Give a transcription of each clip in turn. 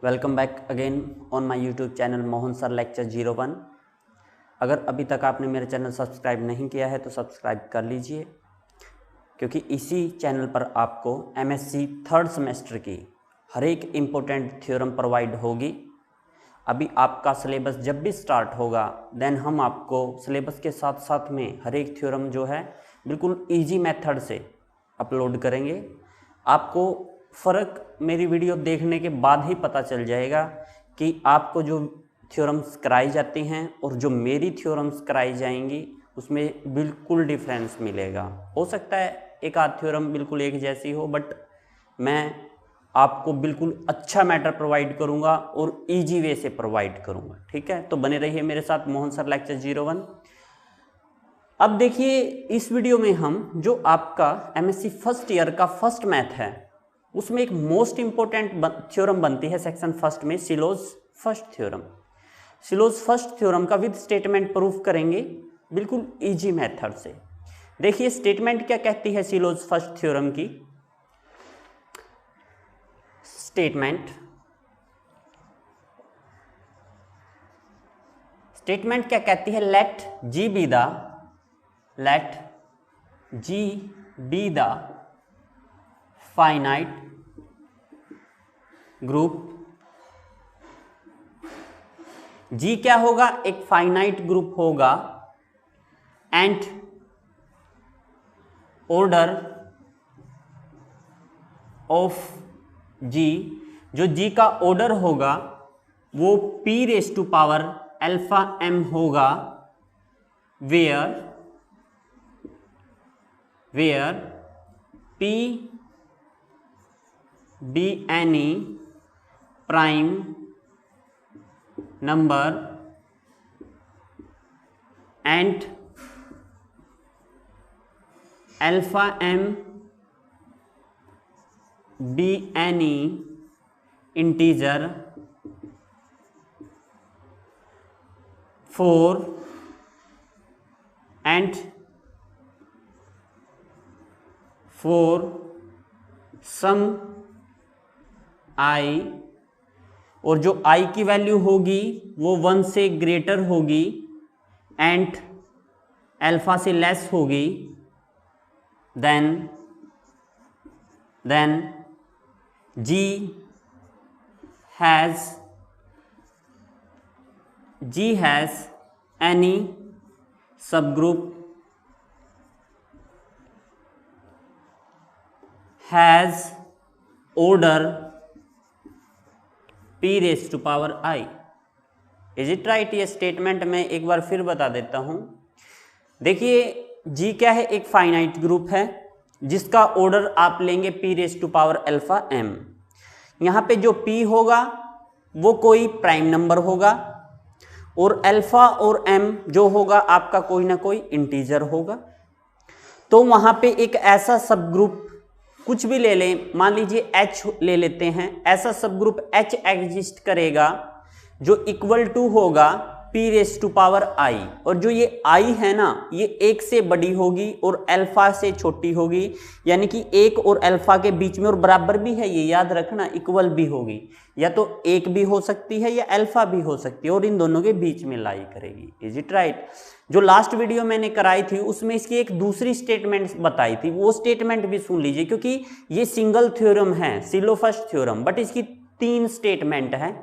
Welcome back again on my YouTube channel Mohan sir lecture 01। अगर अभी तक आपने मेरा चैनल सब्सक्राइब नहीं किया है तो सब्सक्राइब कर लीजिए, क्योंकि इसी चैनल पर आपको एमएससी थर्ड सेमेस्टर की हर एक इम्पोर्टेंट थ्योरम प्रोवाइड होगी। अभी आपका सिलेबस जब भी स्टार्ट होगा देन हम आपको सिलेबस के साथ साथ में हर एक थ्योरम जो है बिल्कुल ईजी मेथड से अपलोड करेंगे। आपको फ़र्क मेरी वीडियो देखने के बाद ही पता चल जाएगा कि आपको जो थ्योरम्स कराई जाती हैं और जो मेरी थ्योरम्स कराई जाएंगी उसमें बिल्कुल डिफरेंस मिलेगा। हो सकता है एक आध थ्योरम बिल्कुल एक जैसी हो, बट मैं आपको बिल्कुल अच्छा मैटर प्रोवाइड करूंगा और इजी वे से प्रोवाइड करूंगा। ठीक है, तो बने रहिए मेरे साथ मोहन सर लेक्चर 01। अब देखिए, इस वीडियो में हम जो आपका एमएससी फर्स्ट ईयर का फर्स्ट मैथ है उसमें एक मोस्ट इंपॉर्टेंट थ्योरम बनती है सेक्शन फर्स्ट में, silos first theorem. Silos first theorem का विद स्टेटमेंट प्रूफ करेंगे बिल्कुल इजी मेथड से। देखिए स्टेटमेंट क्या कहती है सिलोज फर्स्ट थ्योरम की। स्टेटमेंट क्या कहती है, let G be the finite group. G क्या होगा, एक फाइनाइट ग्रुप होगा एंड ऑर्डर ऑफ जी, जो जी का ऑर्डर होगा वो p raise to power alpha m होगा, where p be any prime number and alpha m be any integer for some i, और जो i की वैल्यू होगी वो 1 से ग्रेटर होगी एंड अल्फा से लेस होगी, then g has any subgroup has order p raise to power i। Is it right? ये स्टेटमेंट मैं एक बार फिर बता देता हूं। देखिए g क्या है, एक फाइनाइट ग्रुप है जिसका ऑर्डर आप लेंगे p raise to power alpha m। यहां पे जो p होगा वो कोई प्राइम नंबर होगा और अल्फा और m जो होगा आपका कोई ना कोई इंटीजर होगा। तो वहां पे एक ऐसा सब ग्रुप कुछ भी ले लें, मान लीजिए H ले लेते हैं, ऐसा सब ग्रुप H एग्जिस्ट करेगा जो इक्वल टू होगा p raise to power i, और जो ये i है ना ये एक से बड़ी होगी और अल्फा से छोटी होगी, यानी कि एक और अल्फा के बीच में, और बराबर भी है ये याद रखना, इक्वल भी होगी, या तो एक भी हो सकती है या अल्फा भी हो सकती है, और इन दोनों के बीच में लाई करेगी। Is it right? जो लास्ट वीडियो मैंने कराई थी उसमें इसकी एक दूसरी स्टेटमेंट बताई थी, वो स्टेटमेंट भी सुन लीजिए, क्योंकि ये सिंगल थ्योरम है सिलो फर्स्ट थ्योरम, बट इसकी 3 स्टेटमेंट है।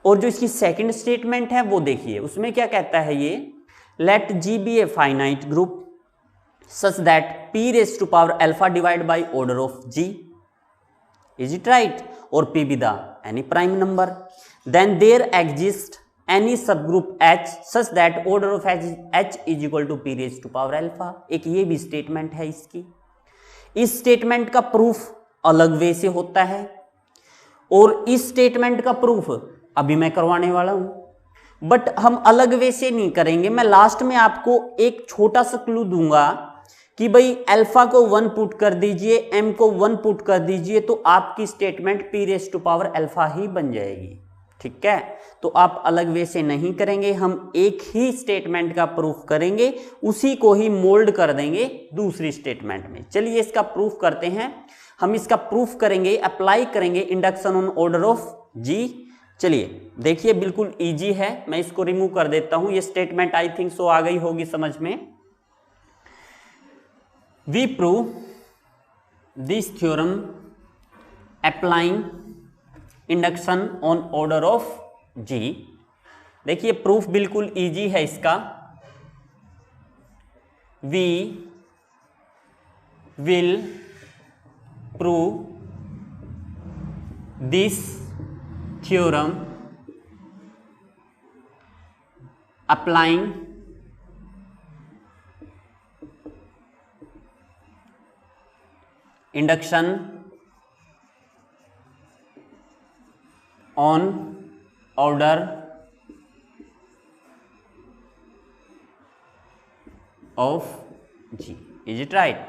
और जो इसकी सेकंड स्टेटमेंट है वो देखिए, उसमें क्या कहता है ये, let G be a finite group such that p raise to power alpha divide by order of g। Is it right? और p be the any prime number, then there exist any subgroup H such that order of H is equal to p raised to power alpha। एक ये भी statement है इसकी। इस statement का proof अलग वे से होता है और इस स्टेटमेंट का प्रूफ अभी मैं करवाने वाला हूं, बट हम अलग वे से नहीं करेंगे। मैं लास्ट में आपको एक छोटा सा क्लू दूंगा कि भाई अल्फा को 1 पुट कर दीजिए, m को 1 पुट कर दीजिए, तो आपकी statement p raise to power alpha ही बन जाएगी। ठीक है, तो आप अलग वे से नहीं करेंगे, हम एक ही स्टेटमेंट का प्रूफ करेंगे, उसी को ही मोल्ड कर देंगे दूसरी स्टेटमेंट में। चलिए इसका प्रूफ करते हैं। हम इसका प्रूफ करेंगे, अप्लाई करेंगे इंडक्शन ऑन ऑर्डर ऑफ जी। चलिए देखिए बिल्कुल इजी है, मैं इसको रिमूव कर देता हूं। ये स्टेटमेंट आई थिंक सो आ गई होगी समझ में। We prove this theorem applying induction on order of G. देखिए प्रूफ बिल्कुल इजी है इसका। We will prove this theorem applying induction on order of G. Is it right?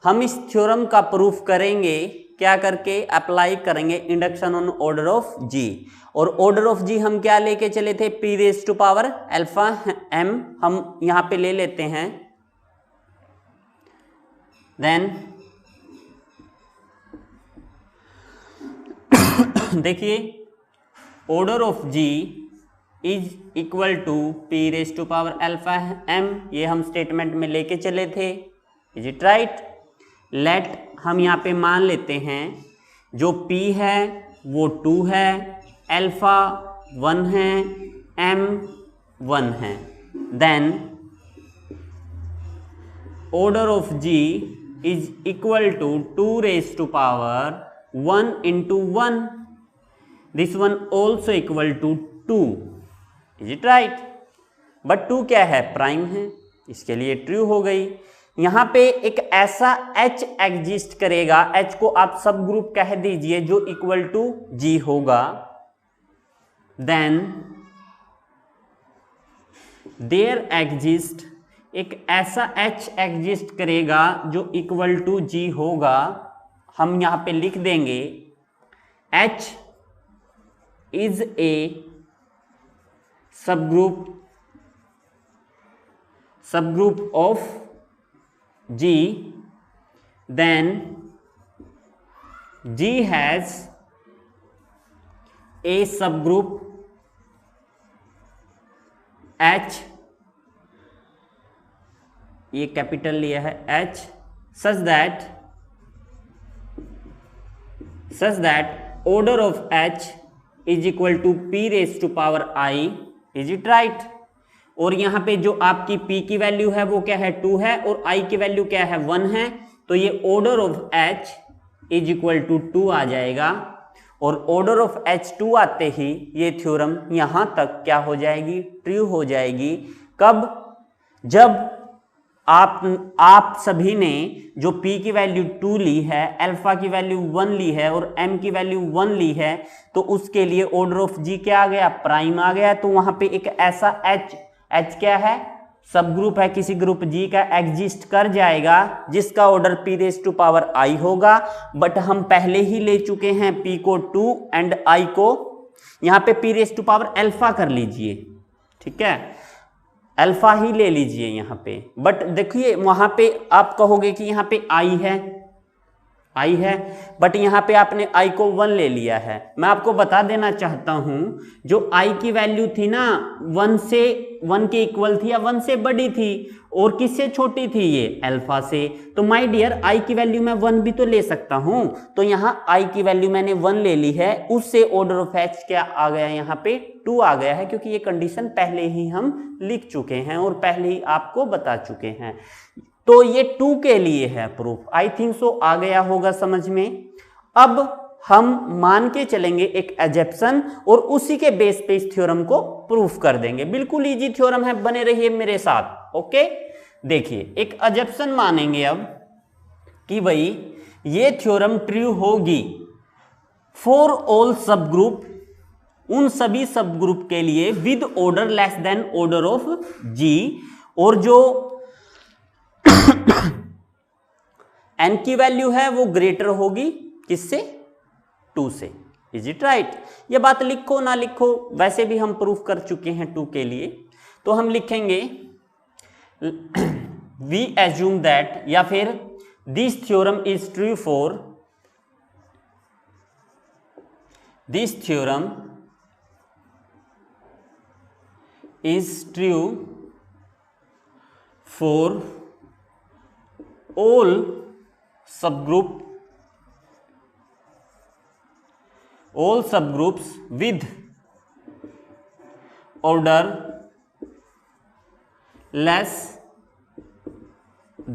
हम इस थ्योरम का प्रूफ करेंगे क्या करके? अप्लाई करेंगे induction on order of G. और ऑर्डर ऑफ जी हम क्या लेके चले थे? p raise to power alpha m हम यहां पे ले लेते हैं। देन देखिए order of G is equal to p raise to power alpha m, ये हम स्टेटमेंट में लेके चले थे। Is it right? लेट हम यहाँ पे मान लेते हैं जो p है वो 2 है, अल्फा 1 है, m 1 है। Then order of g is equal to 2 raise to power 1 into 1, this one also equal to 2। Is it right? But 2 क्या है? प्राइम है, इसके लिए ट्रू हो गई। यहां पे एक ऐसा h एग्जिस्ट करेगा, h को आप सब ग्रुप कह दीजिए, जो इक्वल टू g होगा। देन देयर एग्जिस्ट, एक ऐसा h एग्जिस्ट करेगा जो इक्वल टू g होगा। हम यहां पे लिख देंगे h is a subgroup of G, then G has a subgroup H, ये कैपिटल लिया है H, such that order of H is equal to p raised to power I। is it right? और यहाँ पे जो आपकी p की value है वो क्या है? 2 है, और I की वैल्यू क्या है? 1 है। तो ये order of H is equal to 2 आ जाएगा। और ऑर्डर ऑफ H 2 आते ही ये थ्योरम यहाँ तक क्या हो जाएगी? ट्रू हो जाएगी। कब? जब आप सभी ने जो p की वैल्यू 2 ली है, अल्फा की वैल्यू 1 ली है और m की वैल्यू 1 ली है, तो उसके लिए ऑर्डर ऑफ g क्या आ गया? प्राइम आ गया। तो वहां पे एक ऐसा h क्या है? सब ग्रुप है किसी ग्रुप G का, एग्जिस्ट कर जाएगा जिसका order p raise to power I होगा। बट हम पहले ही ले चुके हैं p को 2 एंड I को यहाँ पे p raise to power alpha कर लीजिए, ठीक है, अल्फा ही ले लीजिए यहाँ पे। बट देखिए वहां पे आप कहोगे कि यहाँ पे I है, बट यहाँ पे आपने I को 1 ले लिया है। मैं आपको बता देना चाहता हूं जो I की वैल्यू थी ना 1 के इक्वल थी या 1 से बड़ी थी, और किससे छोटी थी? ये अल्फा से। तो माय डियर I की वैल्यू मैं 1 भी तो ले सकता हूं। तो यहाँ I की वैल्यू मैंने 1 ले ली है, उससे ऑर्डर ऑफ H क्या आ गया? यहाँ पे 2 आ गया है, क्योंकि ये कंडीशन पहले ही हम लिख चुके हैं और पहले ही आपको बता चुके हैं। तो ये 2 के लिए है प्रूफ। आई थिंक सो आ गया होगा समझ में। अब हम मान के चलेंगे एक एजप्शन, और उसी के बेस पे इस थ्योरम को प्रूफ कर देंगे। बिल्कुल इजी थ्योरम है, बने रहिए मेरे साथ। ओके, देखिए एक एजप्शन मानेंगे अब कि भाई ये थ्योरम ट्रू होगी फॉर ऑल सब ग्रुप, उन सभी सब ग्रुप के लिए with order less than order of G, और जो n की वैल्यू है वो ग्रेटर होगी किससे? 2 से। Is it right? ये बात लिखो ना लिखो, वैसे भी हम प्रूफ कर चुके हैं 2 के लिए। तो हम लिखेंगे वी एज्यूम दैट, या फिर this theorem is true for this theorem is true for all subgroups with order less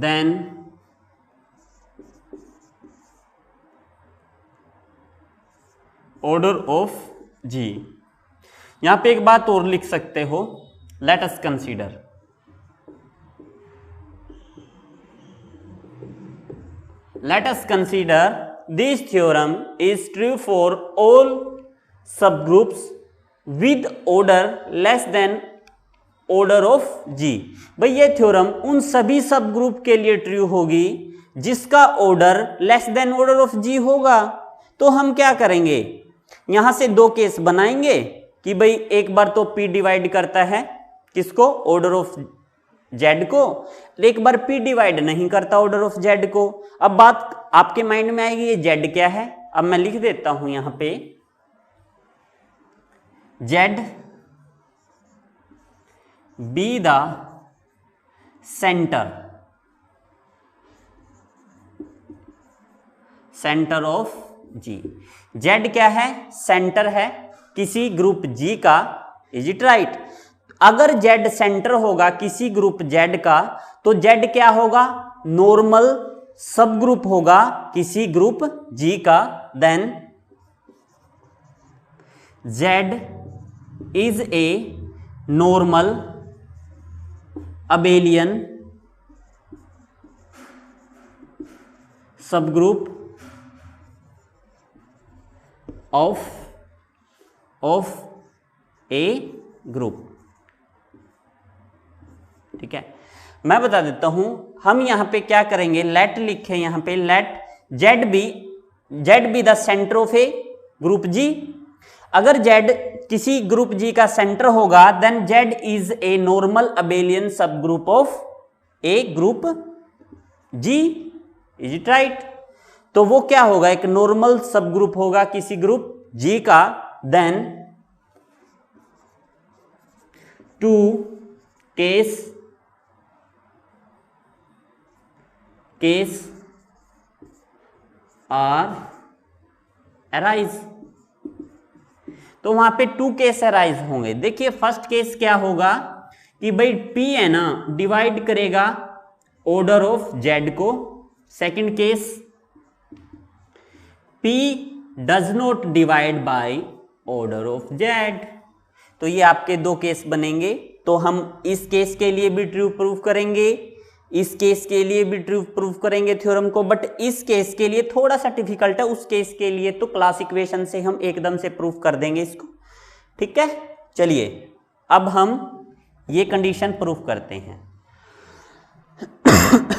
than order of G। यहां पे एक बात और लिख सकते हो, let us consider, this theorem is true for all subgroups with order less than order of G. भाई ये थ्योरम उन सभी सबग्रुप के लिए ट्रू होगी जिसका order less than order of G होगा। तो हम क्या करेंगे, यहां से दो केस बनाएंगे कि भाई एक बार तो P डिवाइड करता है किसको, ऑर्डर ऑफ Z को, एक बार P डिवाइड नहीं करता ऑर्डर ऑफ Z को। अब बात आपके माइंड में आएगी ये Z क्या है, अब मैं लिख देता हूं यहां पे Z be the centre of G। Z क्या है, सेंटर है किसी ग्रुप G का, इज इट राइट। अगर Z सेंटर होगा किसी ग्रुप Z का तो Z क्या होगा, नॉर्मल सब ग्रुप होगा किसी ग्रुप G का। Then Z is a normal abelian सब ग्रुप ऑफ ए ग्रुप। ठीक है, मैं बता देता हूं, हम यहां पे क्या करेंगे, लेट लिखे यहां पे, let Z be the centre of a group G। अगर Z किसी ग्रुप G का सेंटर होगा then Z is a normal abelian सब group of a group G, is it right. तो वो क्या होगा, एक नॉर्मल सब ग्रुप होगा किसी ग्रुप G का। Then two case are arise. तो वहां पे टू केस अराइज होंगे। देखिए फर्स्ट केस क्या होगा कि भाई P है ना डिवाइड करेगा ऑर्डर ऑफ Z को। Second case P does not divide by order of Z। तो ये आपके दो केस बनेंगे। तो हम इस केस के लिए भी ट्रू प्रूफ करेंगे, इस केस के लिए भी ट्रू प्रूफ करेंगे थ्योरम को, बट इस केस के लिए थोड़ा सा डिफिकल्ट है, उस केस के लिए तो क्लास इक्वेशन से हम एकदम से प्रूफ कर देंगे इसको। ठीक है, चलिए अब हम ये कंडीशन प्रूफ करते हैं।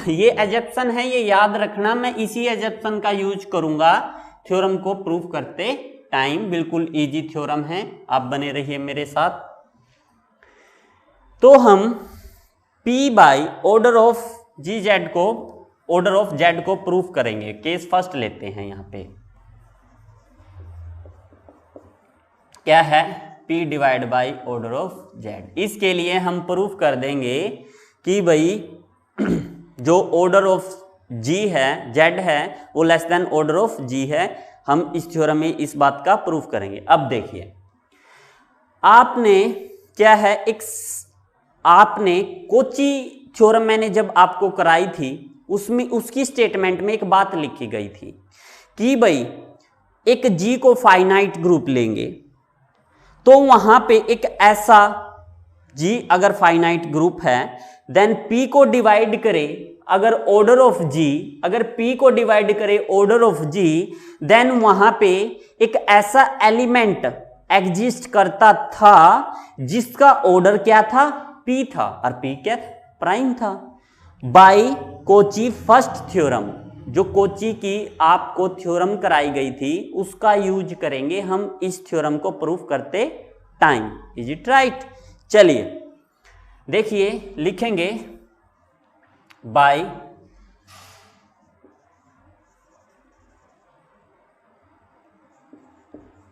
ये एजप्शन है, ये याद रखना, मैं इसी एजप्शन का यूज करूंगा थ्योरम को प्रूफ करते टाइम। बिल्कुल इजी थ्योरम है, आप बने रहिए मेरे साथ। तो हम P by order of Z को प्रूफ करेंगे। केस फर्स्ट लेते हैं, यहां पे क्या है, P divide by order of Z। इसके लिए हम प्रूफ कर देंगे कि भाई जो ऑर्डर ऑफ G है, Z है, वो less than order of G है। हम इस थ्योरम में इस बात का प्रूफ करेंगे। अब देखिए, आपने क्या है, आपने कोची थ्योरम मैंने जब आपको कराई थी उसमें उसकी स्टेटमेंट में एक बात लिखी गई थी कि भाई एक G को फाइनाइट ग्रुप लेंगे तो वहां पे एक ऐसा G अगर फाइनाइट ग्रुप है देन P को डिवाइड करे अगर ऑर्डर ऑफ G, अगर P को डिवाइड करे ऑर्डर ऑफ G, देन वहां पे एक ऐसा एलिमेंट एग्जिस्ट करता था जिसका ऑर्डर क्या था, P था, और P क्या प्राइम था। बाय कोची फर्स्ट थ्योरम, जो कोची की आपको थ्योरम कराई गई थी उसका यूज करेंगे हम इस थ्योरम को प्रूफ करते टाइम। Is it right. चलिए देखिए, लिखेंगे by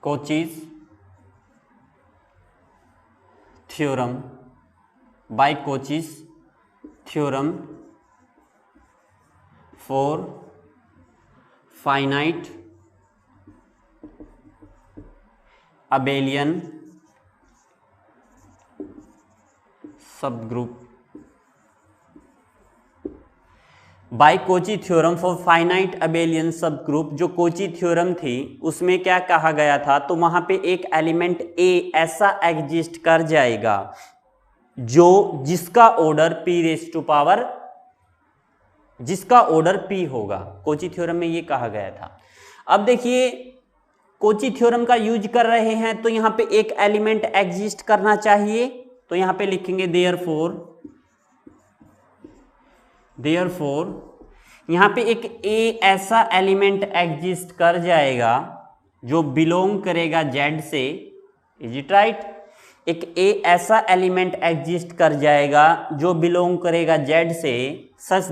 Cauchy's theorem, by Cauchy's theorem for finite abelian सब group. By Cauchy theorem for finite abelian सब ग्रुप, जो कोची थ्योरम थी उसमें क्या कहा गया था, तो वहां पे एक एलिमेंट ए ऐसा एग्जिस्ट कर जाएगा जिसका order p raise to power, जिसका ऑर्डर p होगा। कोची थ्योरम में ये कहा गया था। अब देखिए कोची थ्योरम का यूज कर रहे हैं तो यहां पे एक एलिमेंट एग्जिस्ट करना चाहिए, तो यहां पे लिखेंगे देयरफॉर यहां पे एक ए ऐसा एलिमेंट एग्जिस्ट कर जाएगा जो बिलोंग करेगा जेड से। Is it right? एक ए ऐसा एलिमेंट एग्जिस्ट कर जाएगा जो बिलोंग करेगा जेड से, such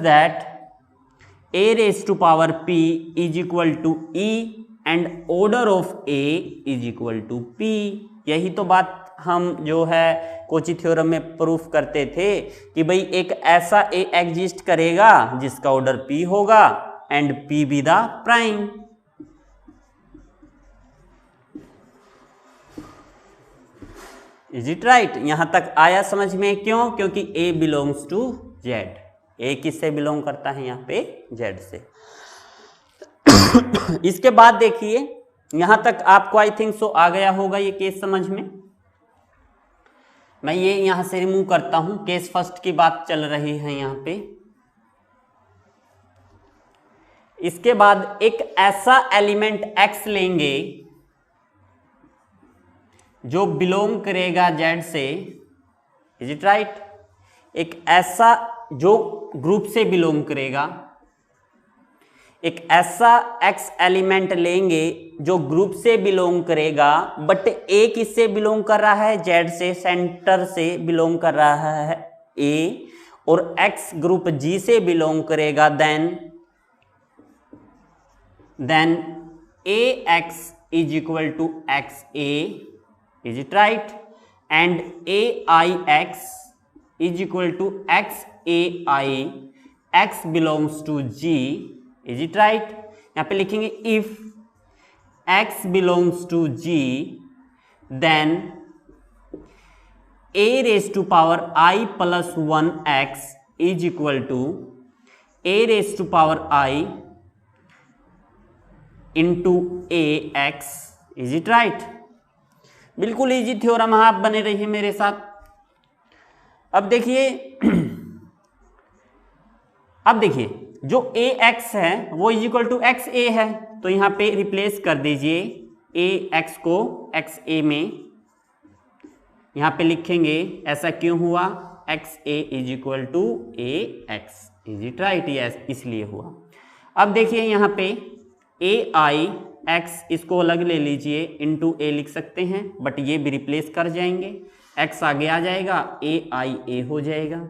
that A raise to power p is equal to e and order of A is equal to p। यही तो बात हम जो है कोची थ्योरम में प्रूफ करते थे कि भाई एक ऐसा ए एग्जिस्ट करेगा जिसका ऑर्डर p होगा and p be the prime. Is it right? यहां तक आया समझ में? क्यों? क्योंकि a belongs to z। a किससे बिलोंग करता है? यहां पे z से। इसके बाद देखिए यहां तक आपको आई थिंक सो आ गया होगा ये केस समझ में। मैं ये यहां से रिमूव करता हूं, केस फर्स्ट की बात चल रही है यहां पे। इसके बाद एक ऐसा एलिमेंट x लेंगे जो बिलोंग करेगा z से। Is it right? एक ऐसा जो ग्रुप से बिलोंग करेगा, एक ऐसा x एलिमेंट लेंगे जो ग्रुप से बिलोंग करेगा, बट a किससे बिलोंग कर रहा है? z से, सेंटर से बिलोंग कर रहा है a, और x ग्रुप g से बिलोंग करेगा, then ax is equal to xa। Is it right? And aix is equal to xai, x belongs to g। Is it right? यहां पे लिखेंगे if x belongs to g then a raise to power i plus 1x is equal to a raise to power i into ax। Is it right? बिल्कुल easy theorem है, आप बने रहिए मेरे साथ। अब देखिए जो ax है वो इज इक्वल टू xa है, तो यहां पे रिप्लेस कर दीजिए ax को xa में। यहां पे लिखेंगे ऐसा क्यों हुआ? xa is equal to ax। Is it right? Yes, इसलिए हुआ। अब देखिए यहां पे aix इसको अलग ले लीजिए, इंटू a लिख सकते हैं, बट ये भी रिप्लेस कर जाएंगे, x आगे आ जाएगा, aia हो जाएगा।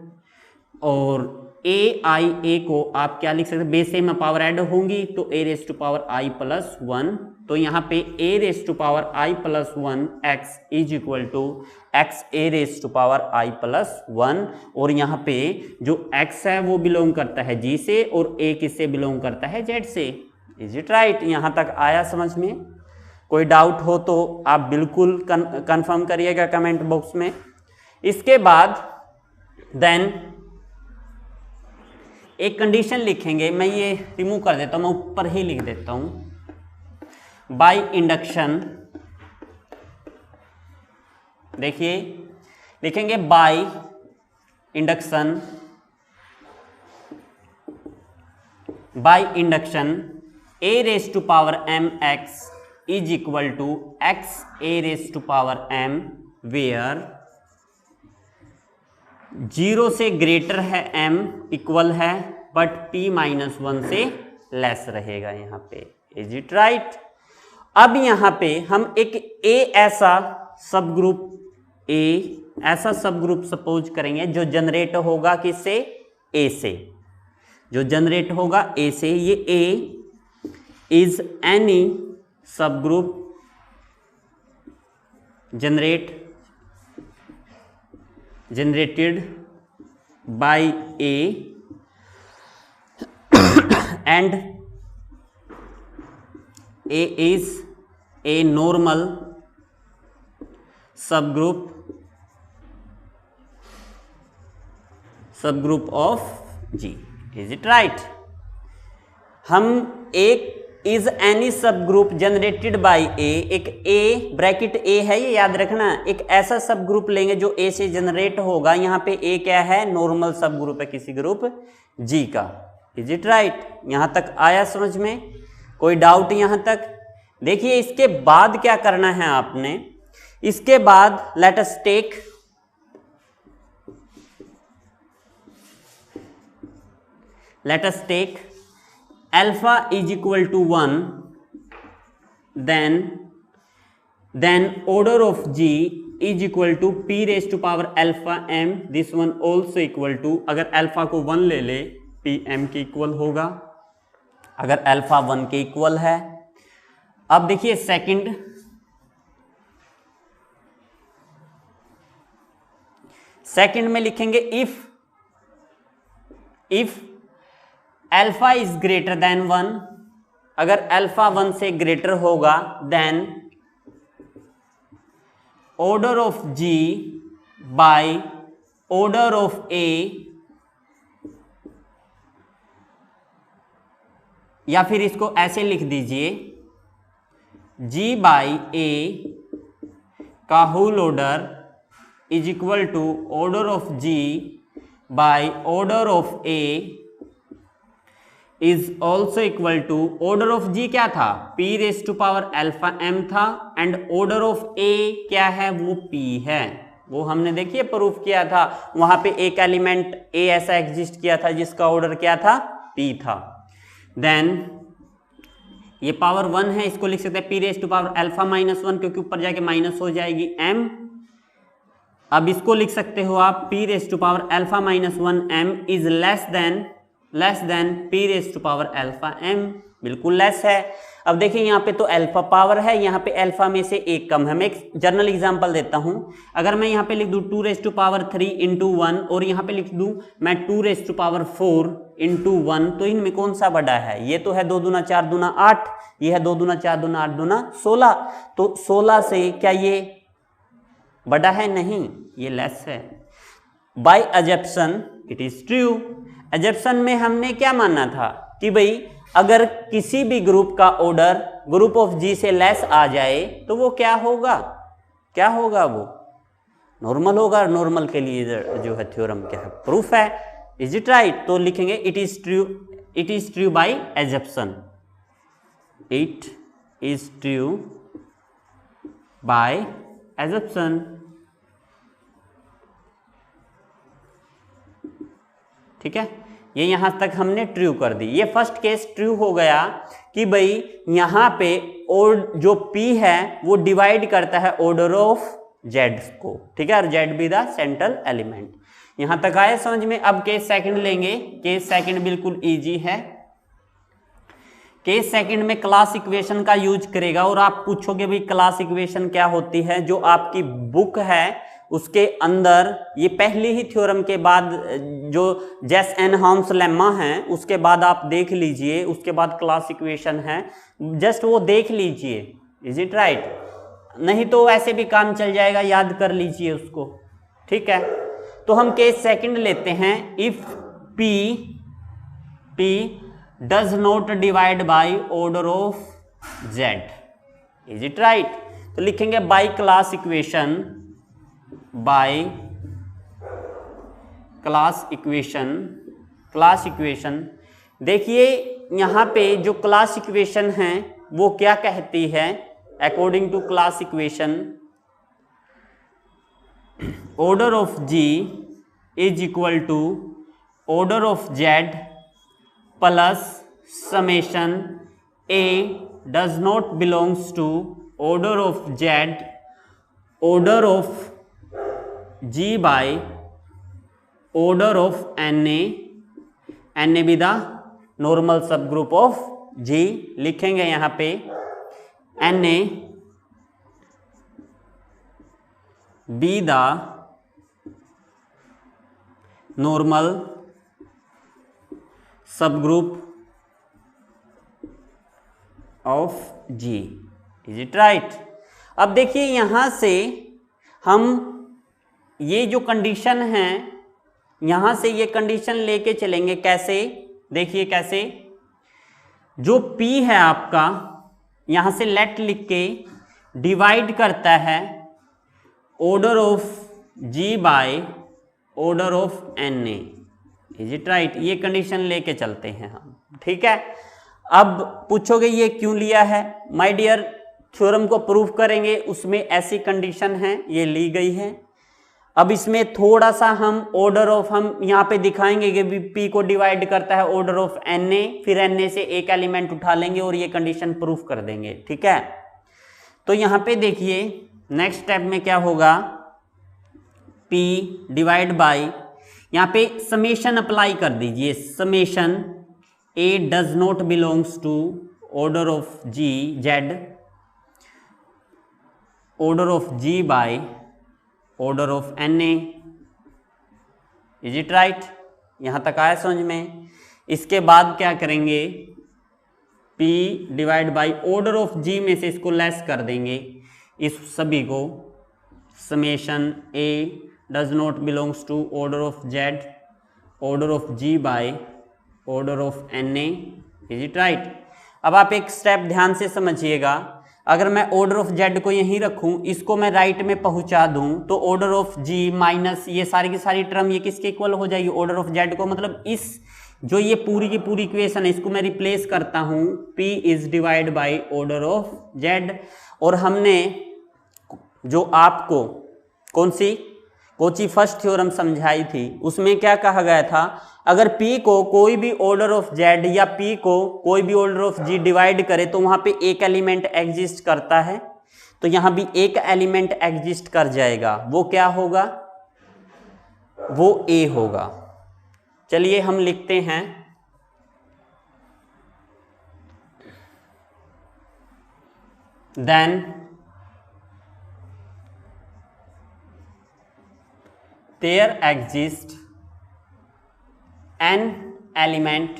और aia को आप क्या लिख सकते हैं? बेस से में पावर ऐड होंगी तो a raise to power i plus 1, तो यहाँ पे a raise to power i plus 1 x is equal to x a raise to power i plus 1। और यहाँ पे जो x है वो बिलोंग करता है g से और a किससे बिलोंग करता है? z से। Is it right? यहाँ तक आया समझ में? कोई डाउट हो तो आप बिल्कुल कंफर्म करिएगा कमेंट बॉक्स में। इसके बाद देन एक कंडीशन लिखेंगे, मैं ये रिमूव कर देता हूं, मैं ऊपर ही लिख देता हूं। बाय इंडक्शन, देखिए लिखेंगे by induction a raise to power m x is equal to x a raise to power m, where 0 से ग्रेटर है m इक्वल है, बट p माइनस 1 से लेस रहेगा यहाँ पे। Is it right? अब यहाँ पे हम एक a ऐसा सब ग्रुप सपोज करेंगे जो जनरेट होगा किससे? a से। जो जनरेट होगा a से। ये a is any subgroup generated by A and A is a normal subgroup of G. Is it right? हम एक इज एनी सब ग्रुप जनरेटेड बाय ए, एक ए ब्रैकेट ए है, ये याद रखना, एक ऐसा सब ग्रुप लेंगे जो ए से जनरेट होगा। यहाँ पे ए क्या है? नॉर्मल सब ग्रुप है किसी ग्रुप जी का। Is it right? यहां तक आया समझ में? कोई डाउट यहां तक? देखिए इसके बाद क्या करना है आपने, इसके बाद let us take alpha is equal to 1, then order of G is equal to p raised to power alpha m, this one also equal to, अगर अल्फा को 1 ले ले p m के इक्वल होगा, अगर अल्फा 1 के इक्वल है। अब देखिए सेकंड में लिखेंगे if alpha is greater than 1, अगर अल्फा 1 से ग्रेटर होगा then order of G by order of A, या फिर इसको ऐसे लिख दीजिए जी बाय ए का whole order is equal to order of G by order of A is also equal to, order of G क्या था? p raise to power alpha m था, एंड ऑर्डर ऑफ a क्या है? वो p है। वो हमने देखिए प्रूफ किया था, वहां पे एक एलिमेंट a ऐसा एग्जिस्ट किया था जिसका ऑर्डर क्या था? p था। देन ये पावर 1 है, इसको लिख सकते हैं p raise to power alpha -1, क्योंकि ऊपर जाके माइनस हो जाएगी m। अब इसको लिख सकते हो आप p raise to power alpha -1 m is less than p raise to power alpha m, बिल्कुल लेस है। अब देखिए यहाँ पे तो अल्फा पावर है, यहाँ पे अल्फा में से एक कम है। मैं एक जनरल एग्जांपल देता हूँ, अगर मैं यहाँ पे लिख दूँ 2 रेज टू पावर 3 इंटू 1 और यहाँ पे लिख दूँ मैं 2 रेज टू पावर 4 इंटू 1, तो इनमें कौन सा बड़ा है? ये तो है 2 दूना 4 दूना 8, ये है 2 दूना 4 दूना 8 दूना 16, तो 16 से क्या ये बड़ा है? नहीं, ये लेस है। By assumption it is true. Assumption में हमने क्या माना था कि भाई अगर किसी भी ग्रुप का ऑर्डर ग्रुप ऑफ जी से लेस आ जाए तो वो क्या होगा? वो नॉर्मल होगा। नॉर्मल के लिए जो है थ्योरम क्या है? प्रूफ है। Is it right? तो लिखेंगे it is true bye assumption, it is true bye assumption. ठीक है, ये यहां तक हमने ट्रू कर दी। ये फर्स्ट केस ट्रू हो गया कि भाई यहां पे और जो p है वो डिवाइड करता है ऑर्डर ऑफ z को। ठीक है, और z भी द सेंट्रल एलिमेंट। यहां तक आया समझ में? अब केस सेकंड लेंगे। केस सेकंड बिल्कुल इजी है। केस सेकंड में क्लास इक्वेशन का यूज करेगा, और आप पूछोगे भाई क्लास इक्वेशन क्या होती है? जो आपकी बुक है उसके अंदर ये पहली ही थ्योरम के बाद जो जेस एन हॉम्स लेम्मा है उसके बाद आप देख लीजिए, उसके बाद क्लास इक्वेशन है, जस्ट वो देख लीजिए। Is it right? नहीं तो ऐसे भी काम चल जाएगा, याद कर लीजिए उसको। ठीक है, तो हम केस सेकंड लेते हैं। If p does not divide by order of z। Is it right? तो लिखेंगे by class equation, by class equation. देखिए यहां पे जो क्लास इक्वेशन है वो क्या कहती है? According to class equation, order of G is equal to order of Z plus summation A does not belongs to order of Z, order of G by order of N A B the normal सब group of G लिखेंगे यहाँ पे Na be the normal subgroup of G. Is it right? अब देखिए यहां से हम ये जो कंडीशन है यहां से ये कंडीशन लेके चलेंगे। कैसे? देखिए कैसे, जो P है आपका यहां से लेट लिख के डिवाइड करता है order of G by order of Na. Is it right? ये कंडीशन लेके चलते हैं हम, ठीक है। अब पूछोगे ये क्यों लिया है? माय डियर, थ्योरम को प्रूफ करेंगे उसमें ऐसी कंडीशन है, ये ली गई है। अब इसमें थोड़ा सा हम ऑर्डर ऑफ, हम यहाँ पे दिखाएंगे कि P को डिवाइड करता है ऑर्डर ऑफ Na, फिर Na से एक एलिमेंट उठा लेंगे और ये कंडीशन प्रूफ कर देंगे, ठीक है। तो यहाँ पे देखिए नेक्स्ट स्टेप में क्या होगा, P डिवाइड बाई, यहाँ पे समेशन अप्लाई कर दीजिए, summation A does not belongs to order of G Z, order of G by order of Na. Is it right? यहाँ तक आया समझ में? इसके बाद क्या करेंगे, P divide by order of G में से इसको लेस कर देंगे, इस सभी को, summation A does not belongs to order of Z, order of G by order of Na. Is it right? अब आप एक स्टेप ध्यान से समझिएगा, अगर मैं ऑर्डर ऑफ Z को यहीं रखूं, इसको मैं राइट में पहुंचा दूं, तो ऑर्डर ऑफ G माइनस ये सारी की सारी टर्म ये किसके इक्वल हो जाएगी, ऑर्डर ऑफ Z को। मतलब इस जो ये पूरी की पूरी इक्वेशन है इसको मैं रिप्लेस करता हूं, P is divide by order of Z। और हमने जो आपको कौन सी फर्स्ट थ्योरम समझाई थी उसमें क्या कहा गया था, अगर P को कोई भी ऑर्डर ऑफ Z या P को कोई भी ऑर्डर ऑफ G डिवाइड करे तो वहां पे एक एलिमेंट एग्जिस्ट करता है, तो यहां भी एक एलिमेंट एग्जिस्ट कर जाएगा। वो क्या होगा? वो A होगा। चलिए हम लिखते हैं, then there exists an element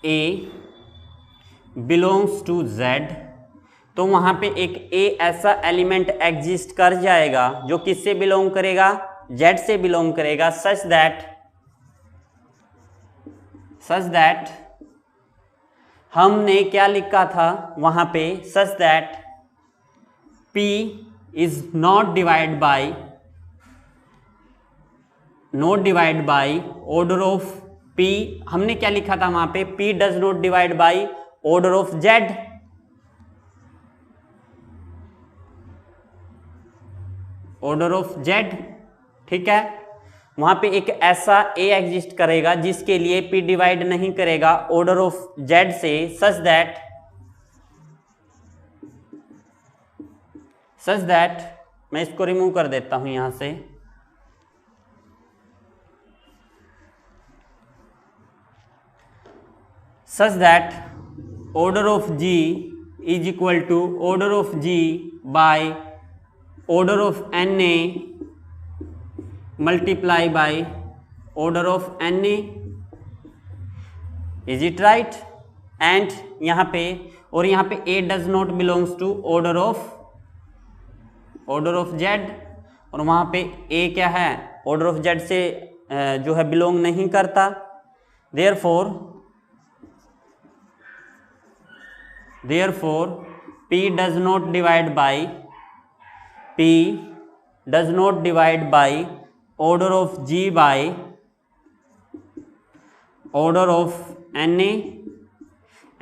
A belongs to Z, तो वहां पे एक A ऐसा एलिमेंट एग्जिस्ट कर जाएगा जो किससे बिलोंग करेगा, Z से बिलोंग करेगा, सच दैट हमने क्या लिखा था वहां पे, सच that P is not divided by order of P, हमने क्या लिखा था वहां पे, P does not divide by order of Z, order of Z, ठीक है। वहां पे एक ऐसा A एग्जिस्ट करेगा जिसके लिए P डिवाइड नहीं करेगा ऑर्डर ऑफ Z से, सच दैट मैं इसको रिमूव कर देता हूं यहां से, such that order of G is equal to order of G by order of Na multiply by order of Na. Is it right? And यहाँ पे, और यहाँ पे A does not belongs to order of Z, और वहाँ पे A क्या है, ऑर्डर ऑफ Z से जो है बिलोंग नहीं करता। Therefore P does not divide by order of G by order of Na,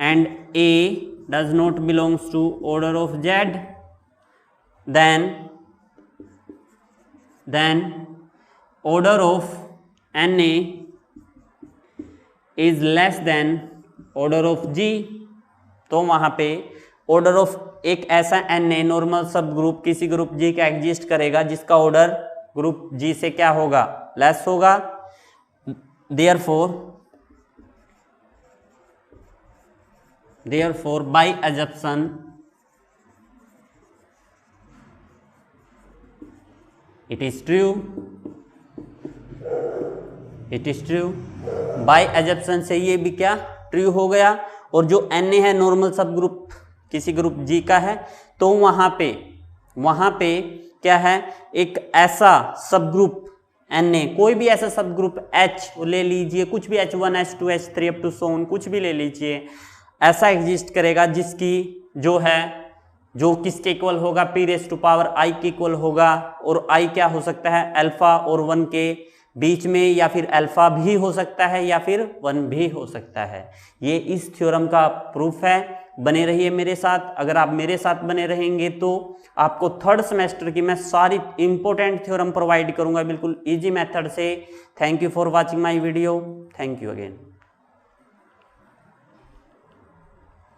and A does not belongs to order of Z, then order of Na is less than order of G, तो वहां पे order of एक ऐसा Na normal सब group किसी group G का exist करेगा जिसका ऑर्डर ग्रुप G से क्या होगा, लेस होगा। Therefore Therefore, by assumption, it is true. It is true. By assumption से ये भी क्या ट्रू हो गया। और जो Na है नॉर्मल सब ग्रुप किसी ग्रुप G का है, तो वहां पे क्या है, एक ऐसा सब ग्रुप Na, कोई भी ऐसा सब ग्रुप H ले लीजिए, कुछ भी H1 H2 H3 up to so on, कुछ भी ले लीजिए, ऐसा एग्जिस्ट करेगा जिसकी जो किसके इक्वल होगा, p⁻i के इक्वल होगा। और i क्या हो सकता है, अल्फा और 1 के बीच में, या फिर अल्फा भी हो सकता है या फिर 1 भी हो सकता है। ये इस थ्योरम का प्रूफ है। बने रहिए मेरे साथ। अगर आप मेरे साथ बने रहेंगे तो आपको थर्ड सेमेस्टर की मैं सारी इंपॉर्टेंट थ्योरम प्रोवाइड करूंगा बिल्कुल इजी मेथड से। Thank you for watching my video. Thank you again.